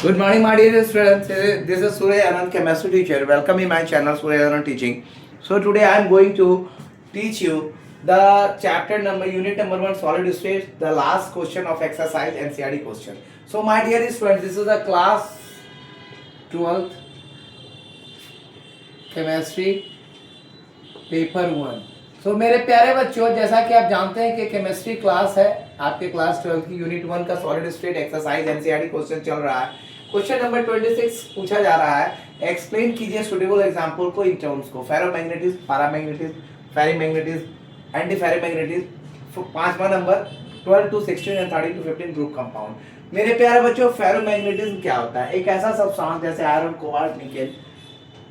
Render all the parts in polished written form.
Good morning, my dear students. This is Surya Anand, chemistry teacher. Welcome in my channel, Surya Anand Teaching. So today I am going to teach you the unit number 1, solid state, the last question of exercise NCERT question. So my dear students, this is the class 12th chemistry paper 1. सो मेरे प्यारे बच्चों, जैसा कि आप जानते हैं कि chemistry class है आपके क्लास 12 की यूनिट 1 का solid state exercise NCERT question चल रहा है. क्वेश्चन नंबर 26 पूछा जा रहा है. एक्सप्लेन कीजिए सुटेबल एग्जांपल को इन टर्म्स को. Ferromagnetism, paramagnetism, ferrimagnetism, anti ferrimagnetism. 5वां number 12 to 16 and 13 to 15 group compound. मेरे प्यारे बच्चों, फेरोमैग्नेटिज्म क्या होता है? एक ऐसा सब्सटेंस जैसे आयरन, कोबाल्ट, निकेल,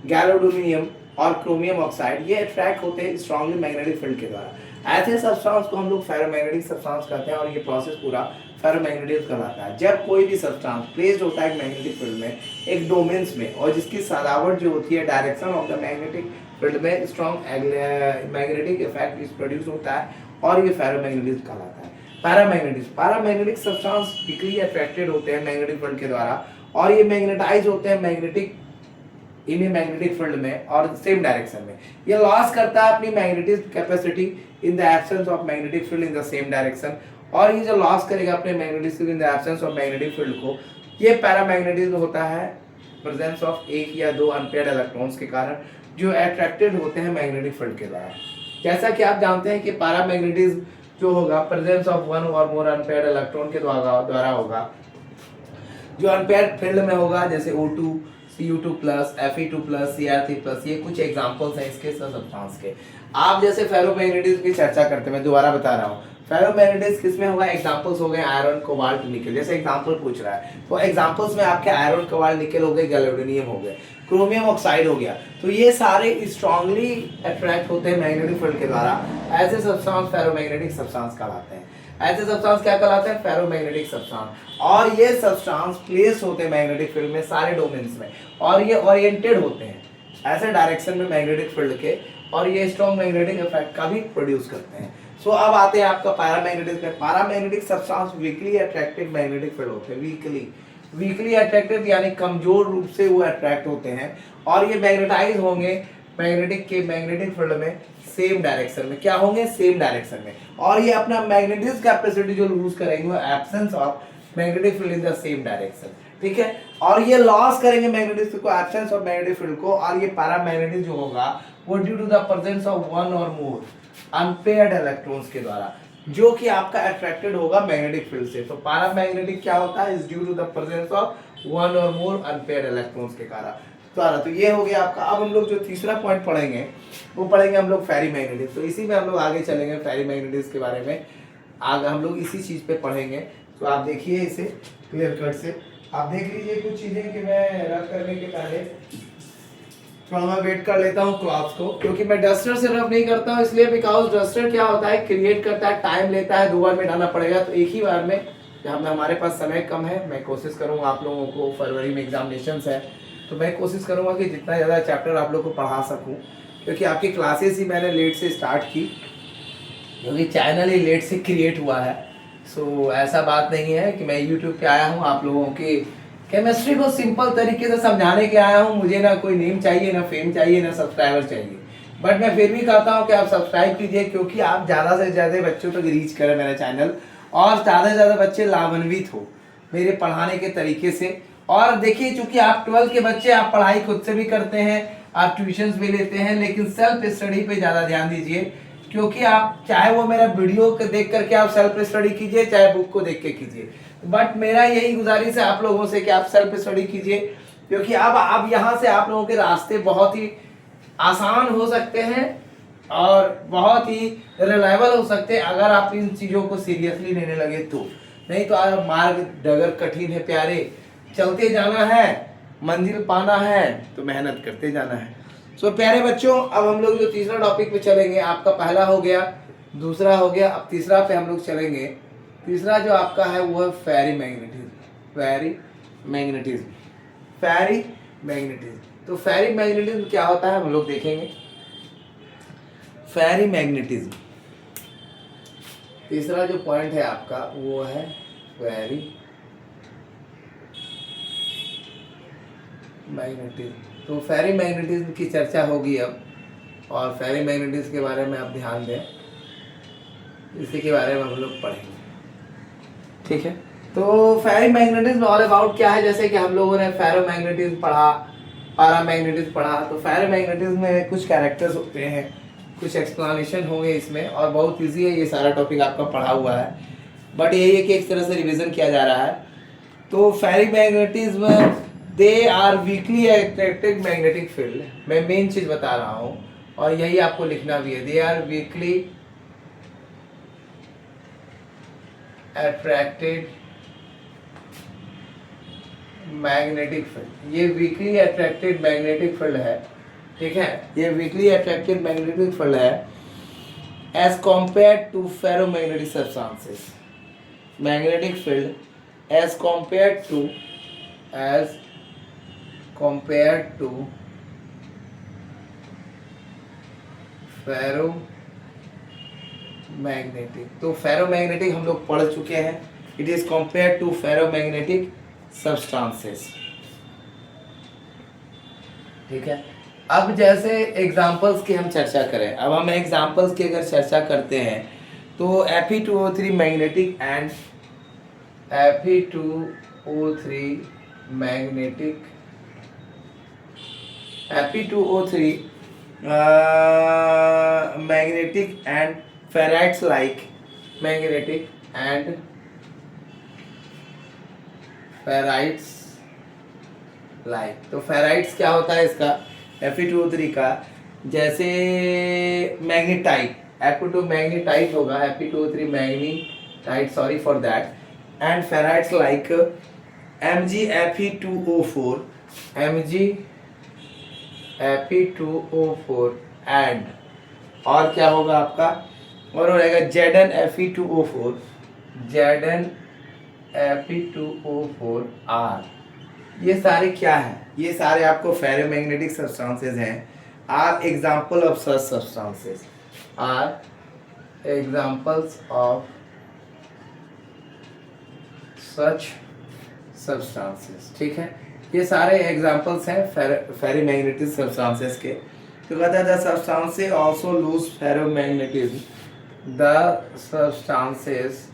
गैल्वेडोनियम और क्रोमियम ऑक्साइड, ये अट्रैक्ट होते हैं स्ट्रांगली मैग्नेटिक फील्ड के द्वारा. ऐसे सब्सटेंस को हम लोग फेरोमैग्नेटिक सब्सटेंस कहते हैं और ये प्रोसेस पूरा फेरोमैग्नेटिज्म कहलाता है. जब कोई भी सब्सटेंस प्लेस्ड होता है मैग्नेटिक फील्ड में, एक डोमेन्स में, और जिसकी सजावट जो होती है direction of the magnetic field में स्ट्रॉन्ग मैग्नेटिक इफेक्ट इस प्रोड्यूस होता है और ये फेरोमैग्नेटिज्म कहलाता है. पैरामैग्नेटिक सब्सटेंस वीकली अट्रैक्टेड होते हैं मैग्नेटिक फील्ड के द्वारा और ये मैग्नेटाइज होते हैं मैग्नेटिक फील्ड में और सेम डायरेक्शन में. ये लॉस करता है अपनी magnetic capacity in the absence of magnetic field in the same direction. और ये जो लॉस करेगा अपने magnetic field in the absence of magnetic field को, ये पैरामैग्नेटिज्म होता है प्रेजेंस ऑफ एक या दो अनपेयर्ड इलेक्ट्रॉन्स के कारण जो अट्रैक्टेड होते हैं मैग्नेटिक फील्ड के द्वारा. जैसा कि आप जानते हैं कि पैरामैग्नेटिज्म जो होगा प्रेजेंस ऑफ वन और मोर अनपेयर्ड इलेक्ट्रॉन के द्वारा होगा, जो अनपेयर्ड फील्ड में होगा, जैसे O2, Cu2+, Fe2+, Cr3+. ये कुछ एग्जांपल्स हैं इसके सब्सटेंस के. आप जैसे फेरोमैग्नेटिज्म की चर्चा करते हैं, मैं दोबारा बता रहा हूँ. फेरोमैग्नेटिज्म किसमें होगा? एग्जांपल्स हो गए आयरन, कोबाल्ट, निकेल. जैसे एग्जांपल पूछ रहा है तो एग्जांपल्स में आपके आयरन, कोबाल्ट, निकेल हो गए, गैल्वेडोनियम हो गए, क्रोमियम ऑक्साइड हो गया. तो ये सारे स्ट्रांगली अट्रैक्ट होते हैं मैग्नेटिक फील्ड के द्वारा. ऐसे सब्सटेंस फेरोमैग्नेटिक सब्सटेंस कहलाते हैं. ऐसे सब्सटेंस क्या कहलाते हैं? Ferromagnetic substance. और ये सब्सटेंस प्लेस होते हैं मैग्नेटिक फील्ड में सारे डोमेन्स में और ये ओरिएंटेड होते हैं ऐसे डायरेक्शन में मैग्नेटिक फील्ड के और ये स्ट्रॉन्ग मैग्नेटिक इफेक्ट का भी प्रोड्यूस करते हैं. सो अब आते हैं आपका पैरामैग्नेटिज्म में. Paramagnetic substance weekly attracted magnetic field होते हैं. वीकली अट्रैक्टेड यानी कमजोर रूप से वो अट्रैक्ट होते हैं और ये मैग्नेटाइज होंगे मैग्नेटिक फील्ड में सेम डायरेक्शन में. क्या होंगे? सेम डायरेक्शन में. और ये अपना मैग्नेटिज्म कैपेसिटी जो लूज करेंगे वो absence of magnetic field in the same direction. ठीक है. और ये लॉस करेंगे मैग्नेटिक फील्ड को, एब्सेंस ऑफ मैग्नेटिक फील्ड को. और ये पैरामैग्नेटिज्म जो होगा वो due to the presence of one और मोर अनपेयर्ड इलेक्ट्रॉन्स के द्वारा जो कि आपका अट्रैक्टेड होगा मैग्नेटिक फील्ड से. तो पैरामैग्नेटिक क्या होता है? Is due to the presence of one और मोर अनपेयर्ड इलेक्ट्रॉन्स के कारण. तो ये हो गया आपका. अब हम लोग जो तीसरा पॉइंट पढ़ेंगे वो पढ़ेंगे हम लोग फेरीमैग्नेटिज्म. तो इसी में हम लोग आगे चलेंगे फेरीमैग्नेटिज्म के बारे में. आगे हम लोग इसी चीज पे पढ़ेंगे. तो आप देखिए इसे क्लियर कट से आप देख लीजिए कुछ चीजें कि मैं रफ करने के पहले थोड़ा मैं वेट कर लेता हूँ क्लास को, क्योंकि मैं डस्टर से रफ नहीं करता हूँ इसलिए बिकॉज डस्टर क्या होता है, क्रिएट करता है, टाइम लेता है, 2 बार में डालना पड़ेगा. तो एक ही बार में जब हमारे पास समय कम है, मैं कोशिश करूँगा आप लोगों को, फरवरी में एग्जामिनेशन है तो मैं कोशिश करूँगा कि जितना ज़्यादा चैप्टर आप लोग को पढ़ा सकूँ, क्योंकि आपकी क्लासेस ही मैंने लेट से स्टार्ट की, क्योंकि चैनल ही लेट से क्रिएट हुआ है. सो ऐसा बात नहीं है कि मैं यूट्यूब पे आया हूँ आप लोगों की केमिस्ट्री को सिंपल तरीके से समझाने के आया हूँ. मुझे ना कोई नेम चाहिए, ना फेम चाहिए, ना सब्सक्राइबर चाहिए, बट मैं फिर भी कहता हूँ कि आप सब्सक्राइब कीजिए, क्योंकि आप ज़्यादा से ज़्यादा बच्चों तक रीच करें मेरा चैनल और ज़्यादा से ज़्यादा बच्चे लाभान्वित हो मेरे पढ़ाने के तरीके से. और देखिए, चूंकि आप 12 के बच्चे, आप पढ़ाई खुद से भी करते हैं, आप ट्यूशंस भी लेते हैं, लेकिन सेल्फ स्टडी पे ज़्यादा ध्यान दीजिए, क्योंकि आप चाहे वो मेरा वीडियो को देख करके आप सेल्फ स्टडी कीजिए, चाहे बुक को देख के कीजिए, बट मेरा यही गुजारिश है आप लोगों से कि आप सेल्फ स्टडी कीजिए, क्योंकि अब आप यहाँ से आप लोगों के रास्ते बहुत ही आसान हो सकते हैं और बहुत ही रिलायबल हो सकते हैं अगर आप इन चीज़ों को सीरियसली लेने लगे तो. नहीं तो मार्ग डगर कठिन है प्यारे, चलते जाना है, मंजिल पाना है तो मेहनत करते जाना है. सो प्यारे बच्चों, अब हम लोग जो तीसरा टॉपिक पे चलेंगे, आपका पहला हो गया, दूसरा हो गया, अब तीसरा पे हम लोग चलेंगे. तीसरा जो आपका है वो है फेरीमैग्नेटिज्म. तो फेरीमैग्नेटिज्म क्या होता है हम लोग देखेंगे. फेरीमैग्नेटिज्म तीसरा जो पॉइंट है आपका वो है मैग्नेटिज्म, तो फेरी मैग्नेटिज्म की चर्चा होगी अब, और फेरी मैग्नेटिज्म के बारे में आप ध्यान दें, इसी के बारे में हम लोग पढ़ेंगे, ठीक है। तो फेरी मैग्नेटिज्म ऑल अबाउट क्या है, जैसे कि हम लोगों ने फेरोमैग्नेटिज्म पढ़ा, पैरामैग्नेटिज्म पढ़ा, तो फेरोमैग्नेटिज्म में कुछ कैरेक्टर्स होते हैं, कुछ एक्सप्लेनेशन होंगे इसमें, और बहुत इजी है, ये सारा टॉपिक आपका पढ़ा हुआ है, बट यही है कि एक तरह से रिवीजन किया जा रहा है। तो ferromagnetism, they are weakly attracted magnetic field, मैं मेन चीज बता रहा हूँ और यही आपको लिखना भी है, they are weakly attracted magnetic field, ये वीकली अट्रैक्टेड मैग्नेटिक फील्ड है, ठीक है, ये वीकली अट्रैक्टेड मैग्नेटिक फील्ड है as compare to ferromagnetic substances, magnetic field as compare to ferromagnetic, तो फेरोमैग्नेटिक हम लोग पढ़ चुके हैं, it is compare to ferromagnetic substances, ठीक है। अब जैसे एग्जांपल्स की हम चर्चा करें, अब हम एग्जांपल्स की अगर चर्चा करते हैं तो Fe2O3 magnetic and Fe2O3 magnetic, Fe2O3 magnetic and ferrites like magnetic and ferrites like, तो फेराइट्स क्या होता है इसका, Fe2O3 का, जैसे मैग्नेटाइट, Fe2 मैग्नेटाइट होगा, Fe2O3 magnetite, sorry for that, and ferrites like MgFe2O4, MgFe2O4 and, और क्या होगा आपका, और हो रहेगा ZnFe2O4, ZnFe2O4R, ये सारे क्या है, ये सारे आपको फेरोमैग्नेटिक सब्सटेंसेस हैं, are example of such substances, are examples of such substances, ठीक है, ये सारे एग्जांपल्स हैं फेरोमैग्नेटिक सब्सटेंसेस के। तो कहता है the substances also lose ferromagnetism, the substances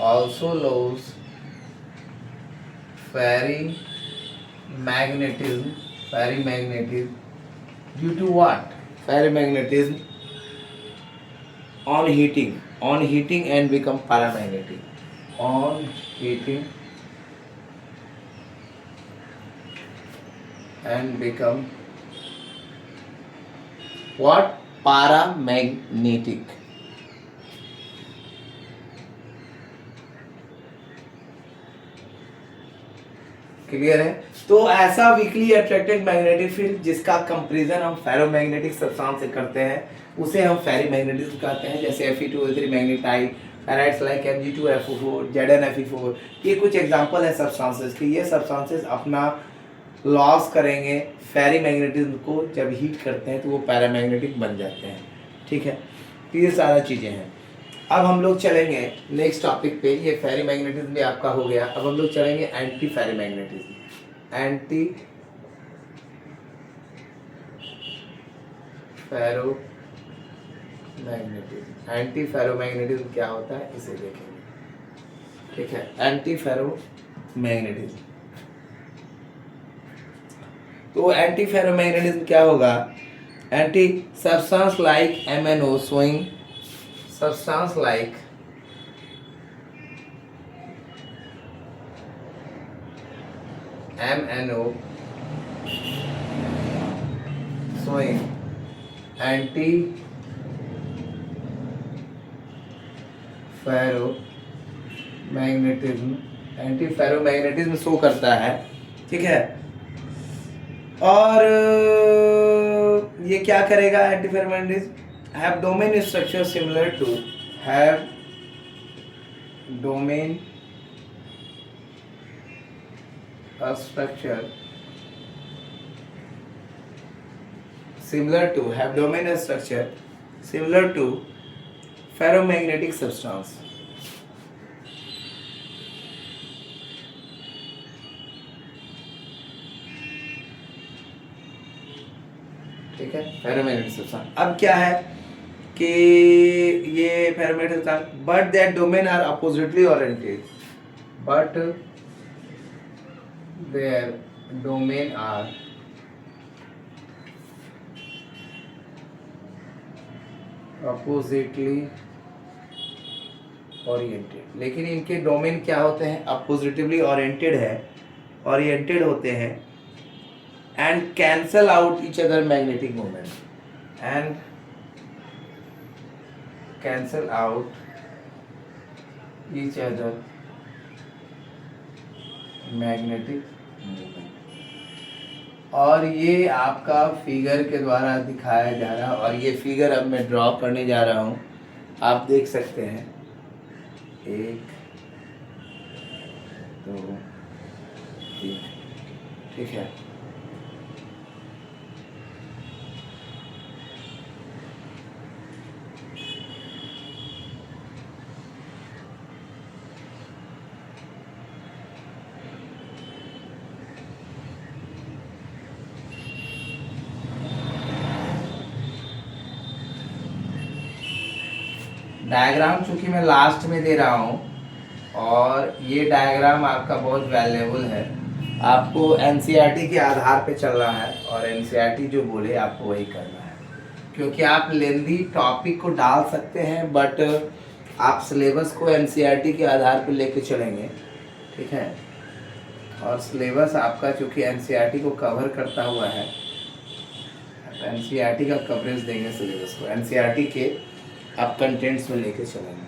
also lose ferrimagnetism due to what, ferrimagnetism on heating and become paramagnetic, on heating and become what, paramagnetic, clear है। तो ऐसा वीकली अट्रैक्टेड मैग्नेटिक फील्ड जिसका comparison हम ferromagnetic substance से करते हैं उसे हम फेरीमैग्नेटिज्म कहते हैं, जैसे Fe2O3 magnetite, ferrites like Mg2FO4, ZnFe4, ये कुछ एग्जांपल है सब्सटेंसेस के। ये सब्सटेंसेस अपना लॉस करेंगे फेरीमैग्नेटिज्म को, जब हीट करते हैं तो वो पैरामैग्नेटिक बन जाते हैं, ठीक है। तो ये सारा चीज़ें हैं। अब हम लोग चलेंगे नेक्स्ट टॉपिक पे, ये फेरीमैग्नेटिज्म भी आपका हो गया। अब हम लोग चलेंगे anti ferrimagnetism. Anti ferromagnetism, anti ferromagnetism क्या होता है इसे देखेंगे, ठीक है। एंटी फेरोमैग्नेटिज्म, तो एंटी फेरोमैग्नेटिज्म क्या होगा, anti substance like MnO showing substance like MnO showing anti ferromagnetism show करता है, ठीक है। और ये क्या करेगा anti ferromagnetism, have domain structure similar to, have domain structure similar to, have domain structure similar to ferromagnetic substance, ठीक है, फेरोमैग्नेटिक सब्सटेंस। अब क्या है कि ये ferromagnetic substance but that domain are oppositely oriented, but there domain are oppositely oriented. लेकिन इनके domain क्या होते हैं, अपोजिटिवली ओरिएंटेड है, ओरिएंटेड होते हैं, and cancel out each other magnetic moment, and cancel out each other magnetic moment. और ये आपका फिगर के द्वारा दिखाया जा रहा है, और ये फिगर अब मैं ड्रॉ करने जा रहा हूँ, आप देख सकते हैं। 1 2 3, ठीक है। डायग्राम चूंकि मैं लास्ट में दे रहा हूँ, और ये डायग्राम आपका बहुत वैल्यूएबल है, आपको एनसीईआरटी के आधार पे चलना है, और एनसीईआरटी जो बोले आपको वही करना है। क्योंकि आप लेंदी टॉपिक को डाल सकते हैं, बट आप सिलेबस को एनसीईआरटी के आधार पे लेके चलेंगे, ठीक है। और सिलेबस आपका चूँकि एनसीईआरटी को कवर करता हुआ है, एनसीईआरटी का कवरेज देंगे सिलेबस को, एनसीईआरटी के आप कंटेंट्स में लेके चलेंगे।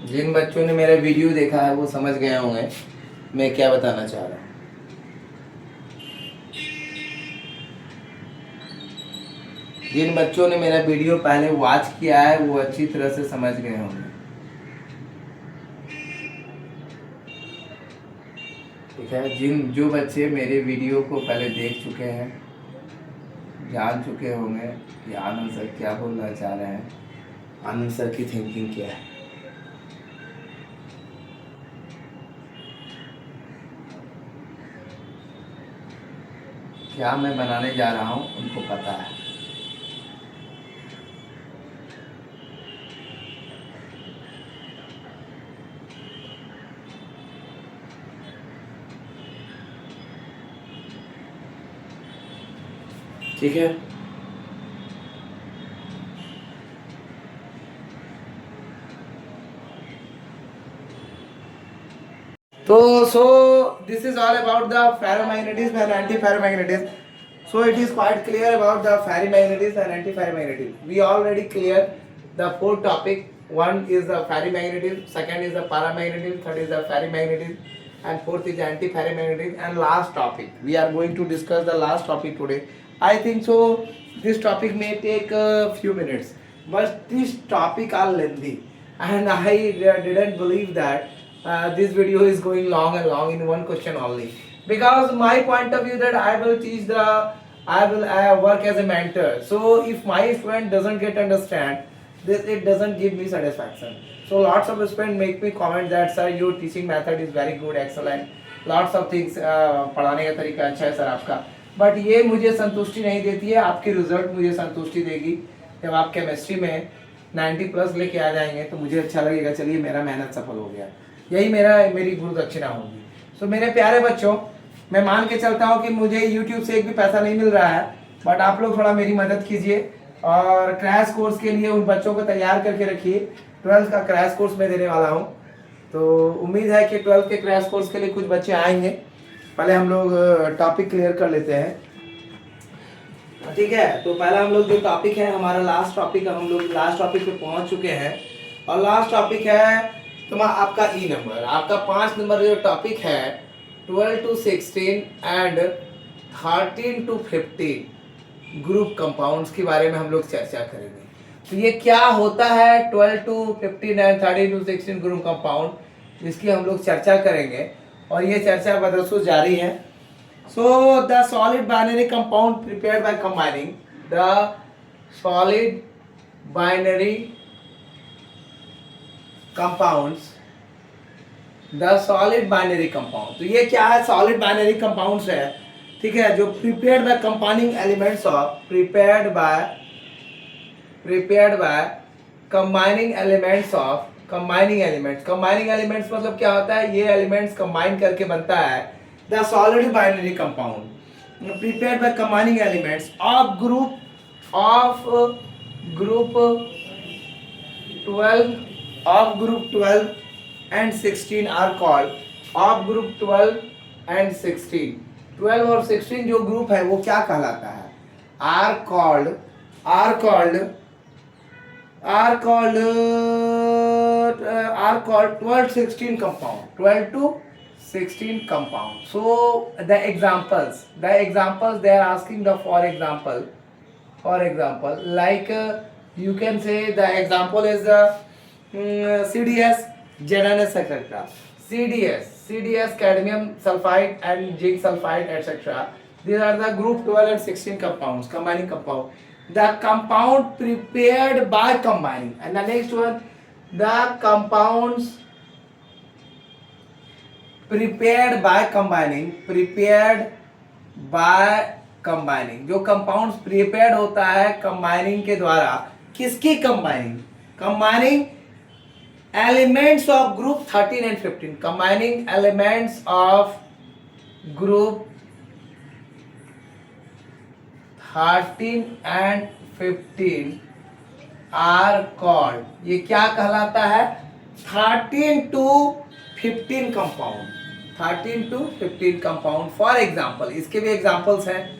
जिन बच्चों ने मेरा वीडियो देखा है वो समझ गए होंगे मैं क्या बताना चाह रहा हूँ। जिन बच्चों ने मेरा वीडियो पहले वॉच किया है वो अच्छी तरह से समझ गए होंगे, ठीक है। जो बच्चे मेरे वीडियो को पहले देख चुके हैं, जान चुके होंगे कि आनंद सर क्या बोलना चाह रहे हैं, आनंद सर की थिंकिंग क्या है। क्या मैं बनाने जा रहा हूँ उनको पता है। ठीक है, तो so this is all about the ferromagnetism and anti-ferromagnetism. So it is quite clear about the ferromagnetism and anti-ferromagnetism. We already clear the 4 topic. One is the ferromagnetism, second is the paramagnetism, third is the ferromagnetism, and fourth is anti-ferromagnetism, and last topic. We are going to discuss the last topic today. I think so this topic may take a few minutes, but this topic are lengthy, and I didn't believe that this video is going long and long in one question only, because my point of view that I will work as a mentor. So if my student doesn't get understand this, it doesn't give me satisfaction. So lots of students make me comment that sir your teaching method is very good, excellent, lots of things पढ़ाने का तरीका अच्छा है sir आपका, but ये मुझे संतुष्टि नहीं देती है। आपकी रिजल्ट मुझे संतुष्टि देगी जब आप केमिस्ट्री में 90+ लेके आ जाएंगे, तो मुझे अच्छा लगेगा, चलिए मेरा मेहनत सफल हो गया, यही मेरी गुरु दक्षिणा होगी। सो मेरे प्यारे बच्चों, मैं मान के चलता हूँ कि मुझे YouTube से एक भी पैसा नहीं मिल रहा है, बट आप लोग थोड़ा मेरी मदद कीजिए और क्रैश कोर्स के लिए उन बच्चों को तैयार करके रखिए। 12th का क्रैश कोर्स मैं देने वाला हूँ, तो उम्मीद है कि 12th के क्रैश कोर्स के लिए कुछ बच्चे आएंगे। पहले हम लोग टॉपिक क्लियर कर लेते हैं, ठीक है। तो पहला हम लोग जो टॉपिक है हमारा लास्ट टॉपिक, हम लोग लास्ट टॉपिक पे पहुंच चुके हैं, और लास्ट टॉपिक है तो आपका ई नंबर, आपका 5 नंबर जो टॉपिक है 12 to 16 and 13 to 15 group compounds के बारे में हम लोग चर्चा करेंगे। तो ये क्या होता है 12 to 15 and 13 to 16 group compound, जिसकी हम लोग चर्चा करेंगे और ये चर्चा बदरसू जारी है। So the solid binary compound prepared by combining the solid binary compounds, the solid binary compound. तो ये क्या है, सॉलिड बाइनरी कंपाउंड्स है, ठीक है, जो prepared by combining elements of prepared by combining elements of combining elements मतलब क्या होता है, ये एलिमेंट्स कंबाइन करके बनता है the solid binary compound prepared by combining elements of group 12 and 16 are called of group 12 and 16। 12 और 16 जो ग्रुप है वो क्या कहलाता है, are called 12-16 compound, 12 to 16 compound। So the examples they are asking the for example like you can say the example is the CDS, ZNS etc. CDS cadmium sulfide and zinc sulfide etc. These are the group 12 and 16 compounds, combining compound. The compound prepared by combining, and the next one, the compounds prepared by combining, जो compounds prepared होता है combining के द्वारा, किसकी combining elements of group 13 and 15, combining elements of group 13 and 15 are called, ये क्या कहलाता है, 13 to 15 कंपाउंड। फॉर एग्जाम्पल, इसके भी एग्जाम्पल्स हैं।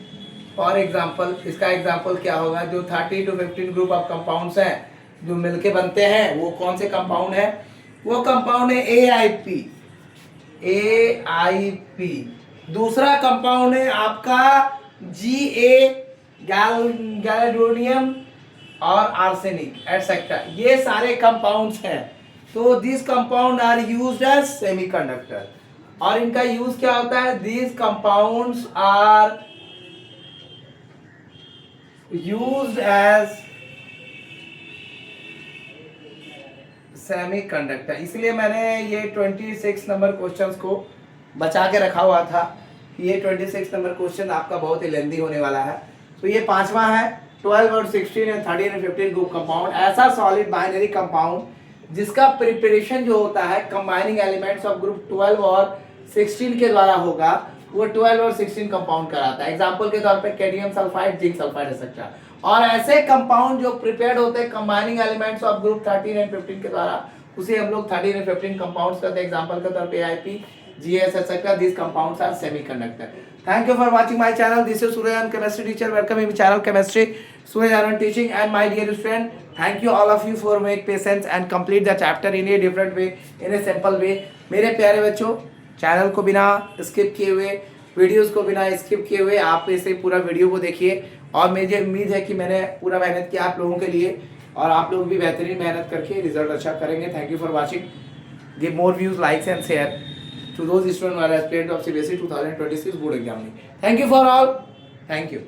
फॉर एग्जाम्पल इसका एग्जाम्पल क्या होगा, जो 13 to 15 ग्रुप ऑफ कंपाउंड्स हैं जो मिलके बनते हैं, वो कौन से कंपाउंड है, वो कंपाउंड है AIP। दूसरा कंपाउंड है आपका GA, गैलेडोनियम और आर्सेनिक एटसेट्रा, ये सारे कंपाउंड्स हैं। तो this compound are used as semiconductor, और इनका यूज क्या होता है, this compounds are used as semiconductor. इसलिए मैंने ये 26 नंबर क्वेश्चंस को बचा के रखा हुआ था। ये 26 नंबर क्वेश्चन आपका बहुत ही लेंदी होने वाला है। तो ये पांचवा है 12 और 16 और 13 और 15 ग्रुप कंपाउंड, ऐसा सॉलिड बाइनरी कंपाउंड जिसका प्रिपरेशन जो होता है कंबाइनिंग एलिमेंट्स ऑफ ग्रुप 12 और 16 के द्वारा होगा, वो 12 और 16 कंपाउंड कराता है। एग्जांपल के तौर पे cadmium sulphide, zinc sulphide etcetera. और ऐसे कंपाउंड जो प्रिपेयर्ड होते हैं combining elements of group 13 and 15 के द्वारा, उसे हम लोग 13 एंड 15 कंपाउंड्स कहते हैं। एग्जांपल के तौर पे AIP, GS etc. These compounds are semiconductor. Thank you for watching my channel. This is Suryanan chemistry teacher. Welcome in channel chemistry Suryanan teaching, and my dear friend, thank you all of you for make patience and complete the chapter in a different way, in a simple way। मेरे प्यारे बच्चों, channel को बिना skip किए हुए, videos को बिना skip किए हुए आप इसे पूरा वीडियो को देखिए, और मुझे उम्मीद है कि मैंने पूरा मेहनत किया आप लोगों के लिए, और आप लोग भी बेहतरीन मेहनत करके रिजल्ट अच्छा करेंगे। Thank you for watching. Give more views, likes and share to those students who are aspirant of CBSE 2026 board exam. Thank you for all. Thank you.